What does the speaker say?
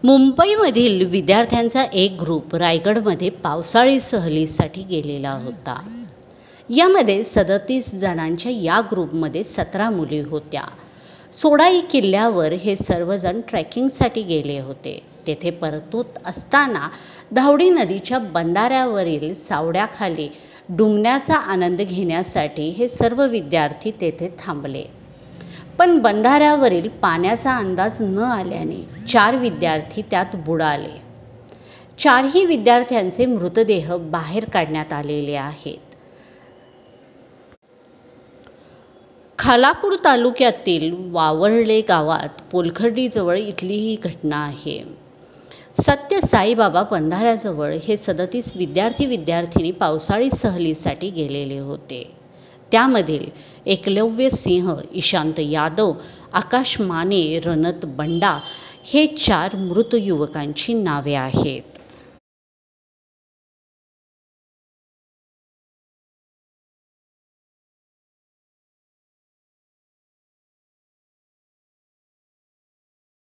मुंबईमधील विद्यार्थ्यांचा एक ग्रुप रायगडमध्ये पावसाळी सहलीसाठी गेलेला होता. यामध्ये 37 जणांच्या या ग्रुपमध्ये 17 मुली होत्या. सोडाई किल्ल्यावर हे सर्वजण ट्रेकिंगसाठी गेले होते. तेथे परतत असताना धावडी नदीच्या बंधाऱ्यावरील सावड्याखाली डुंबण्याचा आनंद घेण्यासाठी हे सर्व विद्यार्थी तेथे थांबले. पण बंधाऱ्यावरील पाण्याचा अंदाज न आल्याने 4 विद्यार्थी त्यात बुडाले. 4ही विद्यार्थ्यांचे मृतदेह बाहेर काढण्यात आलेले आहेत. खालापूर तालुक्यातील वावर्ले गावात पोलखर्डीजवळ इथली ही घटना आहे. सत्य साईबाबा बंधाऱ्याजवळ हे 37 विद्यार्थी-विद्यार्थिनी पावसाळी सहलीसाठी गेलेले होते. त्यामधील एकलव्य सिंह, ईशांत यादव, आकाश माने, रणत बंडा हे 4 मृत युवकांची नावे आहेत.